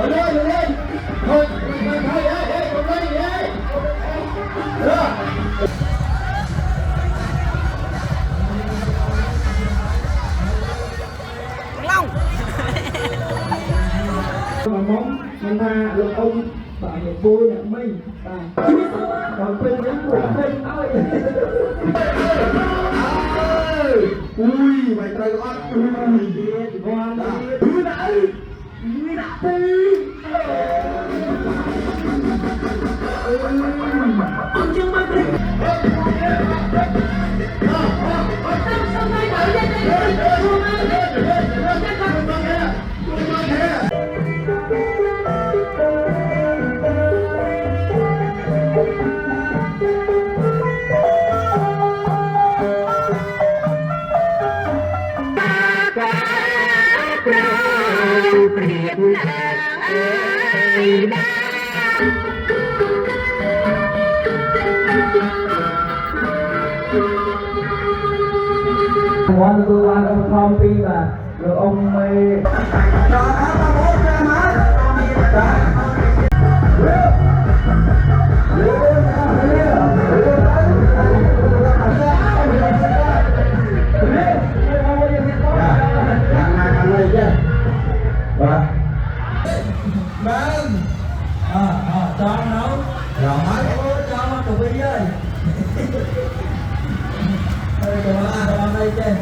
lên thôi thôi ê con đi ê Long mà mong mình tha được ông bà nhà vui nhà mình còn bên những của mình thôi ui mày trời con ngoan đi đấy ông chưa bao giờ ngoan tôi ăn ông Tom Pi mà rồi ông mày cho anh nấu rồi cho anh cà phê ơi cho anh đây trên